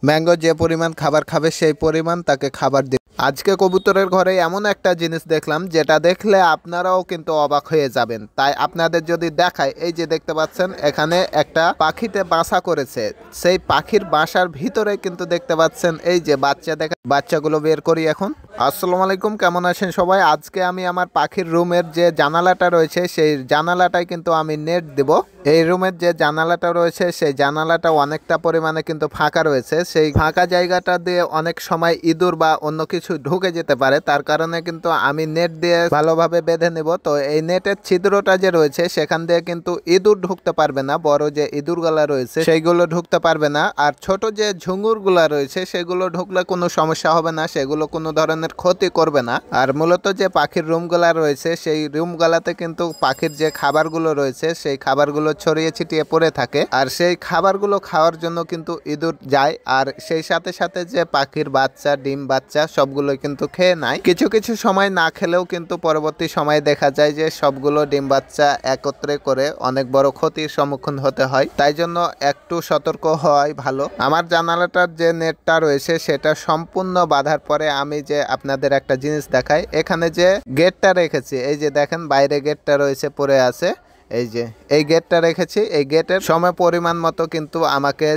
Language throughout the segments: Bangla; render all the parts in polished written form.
ম্যাঙ্গো যে পরিমাণ খাবার খাবে সেই পরিমাণ তাকে খাবার দিবে। আজকে কবুতরের ঘরে এমন একটা জিনিস দেখলাম যেটা দেখলে আপনারাও কিন্তু অবাক হয়ে যাবেন। তাই আপনাদের যদি দেখায়, এই যে দেখতে পাচ্ছেন এখানে একটা পাখিতে বাসা করেছে। সেই পাখির বাসার ভিতরে কিন্তু দেখতে পাচ্ছেন এই যে বাচ্চা, দেখা বাচ্চাগুলো বের করি এখন। আসসালামু আলাইকুম, কেমন আছেন সবাই? আজকে আমি আমার পাখির রুমের যে জানালাটা রয়েছে সেই জানালাটায় কিন্তু আমি নেট দেব। এই রুমের যে জানালাটা রয়েছে সেই জানালাটা অনেকটা পরিমাণে কিন্তু ফাঁকা রয়েছে। সেই ফাঁকা জায়গাটা দিয়ে অনেক সময় ইঁদুর বা অন্য কিছু ঢুকে যেতে পারে, তার কারণে কিন্তু আমি নেট দিয়ে ভালোভাবে বেঁধে নেব। তো এই নেটের ছিদ্রটা যে রয়েছে সেখান দিয়ে কিন্তু ইঁদুর ঢুকতে পারবে না, বড় যে ইঁদুরগুলা রয়েছে সেইগুলো ঢুকতে পারবে না। আর ছোট যে ঝুঙুরগুলা রয়েছে সেগুলো ঢুকলে কোনো সমস্যা হবে না, সেগুলো কোনো ধরনের ক্ষতি করবে না। আর মূলত যে পাখির রুমগুলা রয়েছে সেই রুমগুলাতে কিন্তু পাখির যে খাবারগুলো রয়েছে সেই খাবারগুলো ছড়িয়ে ছিটিয়ে পড়ে থাকে, আর সেই খাবারগুলো খাওয়ার জন্য কিন্তু ইঁদুর যায়। আর সেই সাথে সাথে যে পাখির বাচ্চা, ডিম বাচ্চা সবগুলো কিন্তু খেয়ে নেয়। কিছু কিছু সময় না খেলেও কিন্তু পরবর্তী সময়ে দেখা যায় যে সবগুলো ডিম বাচ্চা একত্রে করে অনেক বড় ক্ষতির সম্মুখীন হতে হয়। তাই জন্য একটু সতর্ক হওয়াই ভালো। আমার জানালাটার যে নেটটা রয়েছে সেটা সম্পূর্ণ বাঁধার পরে আমি যে আপনাদের একটা জিনিস দেখাই, এখানে যে গেটটা রেখেছি, এই যে দেখেন বাইরে গেটটা রয়েছে পড়ে আছে, এই যে এই গেটটা রেখেছি। এই গেটের সময় পরিমাণ মতো কিন্তু আমাকে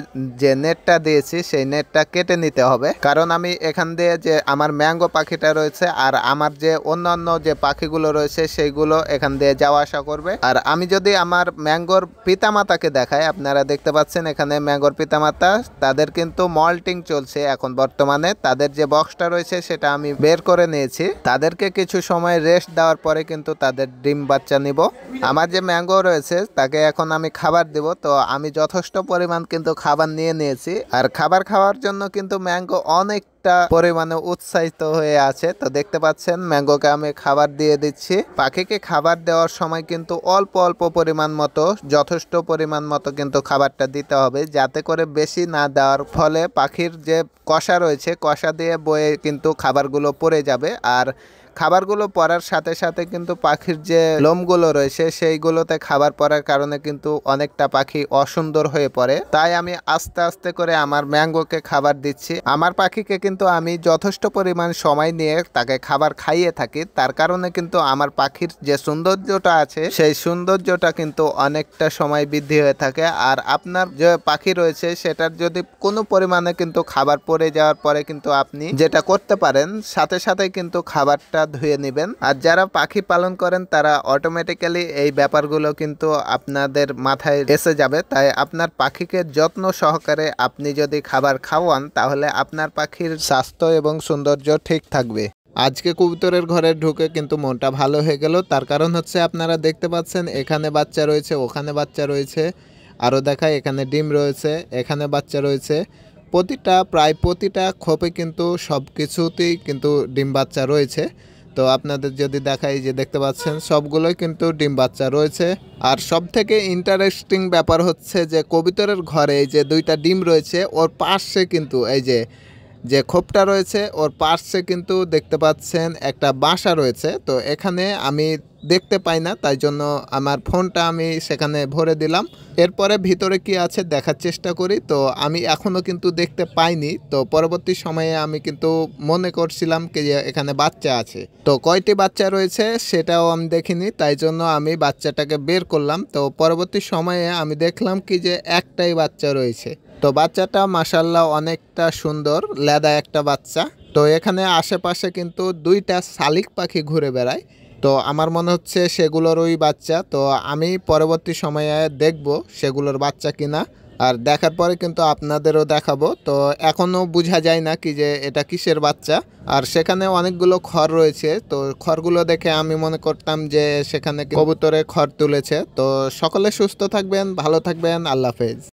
যে নেটটা দিয়েছি সেই নেটটা কেটে নিতে হবে, কারণ আমি এখান দিয়ে যে আমার ম্যাঙ্গো পাখিটা রয়েছে আর আমার যে অন্যান্য যে পাখিগুলো রয়েছে সেইগুলো এখান দিয়ে যাওয়া আসা করবে। আর আমি যদি আমার ম্যাঙ্গোর পিতামাতাকে দেখাই, আপনারা দেখতে পাচ্ছেন এখানে ম্যাঙ্গোর পিতামাতা, তাদের কিন্তু মল্টিং চলছে এখন বর্তমানে। তাদের যে বক্সটা রয়েছে সেটা আমি বের করে নিয়েছি, তাদেরকে কিছু সময় রেস্ট দেওয়ার পরে কিন্তু তাদের ডিম বাচ্চা নিব। আমার যে ম্যাঙ্গো রয়েছে তাকে এখন আমি খাবার দেব। তো আমি যথেষ্ট পরিমাণ কিন্তু খাবার নিয়ে নিয়েছি, আর খাবার খাওয়ার জন্য কিন্তু ম্যাঙ্গো অনেকটা পরিমাণে উৎসাহিত হয়ে আছে। তো দেখতে পাচ্ছেন ম্যাঙ্গোকে আমি খাবার দিয়ে দিচ্ছি। পাখিকে খাবার দেওয়ার সময় কিন্তু অল্প অল্প পরিমাণ মতো, যথেষ্ট পরিমাণ মতো কিন্তু খাবারটা দিতে হবে, যাতে করে বেশি না দেওয়ার ফলে পাখির যে কষা রয়েছে কষা দিয়ে বয়ে কিন্তু খাবারগুলো পড়ে যাবে। আর খাবারগুলো পড়ার সাথে সাথে কিন্তু পাখির যে লোমগুলো রয়েছে সেইগুলোতে খাবার পড়ার কারণে কিন্তু অনেকটা পাখি অসুন্দর হয়ে পড়ে। তাই আমি আস্তে আস্তে করে আমার ম্যাঙ্গোকে খাবার দিচ্ছি। আমার পাখিকে কিন্তু আমি যথেষ্ট পরিমাণ সময় নিয়ে তাকে খাবার খাইয়ে থাকি, তার কারণে কিন্তু আমার পাখির যে সৌন্দর্যটা আছে সেই সৌন্দর্যটা কিন্তু অনেকটা সময় বৃদ্ধি হয়ে থাকে। আর আপনার যে পাখি রয়েছে সেটার যদি কোনো পরিমাণে কিন্তু খাবার পড়ে যাওয়ার পরে কিন্তু আপনি যেটা করতে পারেন, সাথে সাথে কিন্তু খাবারটা ধুয়ে নেবেন। আর যারা পাখি পালন করেন তারা অটোমেটিক্যালি এই ব্যাপারগুলো কিন্তু আপনাদের মাথায় এসে যাবে। তাই আপনার পাখিকে যত্ন সহকারে আপনি যদি খাবার খাওয়ান তাহলে আপনার পাখির স্বাস্থ্য এবং সৌন্দর্য ঠিক থাকবে। আজকে কবুতরের ঘরে ঢুকে কিন্তু মনটা ভালো হয়ে গেল, তার কারণ হচ্ছে আপনারা দেখতে পাচ্ছেন এখানে বাচ্চা রয়েছে, ওখানে বাচ্চা রয়েছে, আরও দেখায় এখানে ডিম রয়েছে, এখানে বাচ্চা রয়েছে। প্রায় প্রতিটা খোপে কিন্তু সব কিছুতেই কিন্তু ডিম বাচ্চা রয়েছে। তো আপনাদের যদি দেখাই, যে দেখতে পাচ্ছেন সবগুলোই কিন্তু ডিম বাচ্চা রয়েছে। আর সব থেকে ইন্টারেস্টিং ব্যাপার হচ্ছে যে কবুতরের ঘরে এই যে দুইটা ডিম রয়েছে, ওর পাশে কিন্তু এই যে যে খোপটা রয়েছে ওর পাশে কিন্তু দেখতে পাচ্ছেন একটা বাসা রয়েছে। তো এখানে আমি দেখতে পাই না, তাই জন্য আমার ফোনটা আমি সেখানে ভরে দিলাম। এরপরে ভিতরে কি আছে দেখার চেষ্টা করি। তো আমি এখনও কিন্তু দেখতে পাইনি। তো পরবর্তী সময়ে আমি কিন্তু মনে করছিলাম কি যে এখানে বাচ্চা আছে। তো কয়টি বাচ্চা রয়েছে সেটাও আমি দেখিনি, তাই জন্য আমি বাচ্চাটাকে বের করলাম। তো পরবর্তী সময়ে আমি দেখলাম কি যে একটাই বাচ্চা রয়েছে। তো বাচ্চাটা মাশাআল্লাহ অনেকটা সুন্দর, লেদা একটা বাচ্চা। তো এখানে আশেপাশে কিন্তু দুইটা শালিক পাখি ঘুরে বেড়ায়। তো আমার মনে হচ্ছে সেগুলোরই বাচ্চা। তো আমি পরবর্তী সময়ে দেখব সেগুলোর বাচ্চা কিনা, আর দেখার পরে কিন্তু আপনাদেরও দেখাবো। তো এখনও বোঝা যায় না কি যে এটা কিসের বাচ্চা। আর সেখানে অনেকগুলো খড় রয়েছে, তো খড়গুলো দেখে আমি মনে করতাম যে সেখানে কবুতরে খড় তুলেছে। তো সকলে সুস্থ থাকবেন, ভালো থাকবেন, আল্লাহ হাফেজ।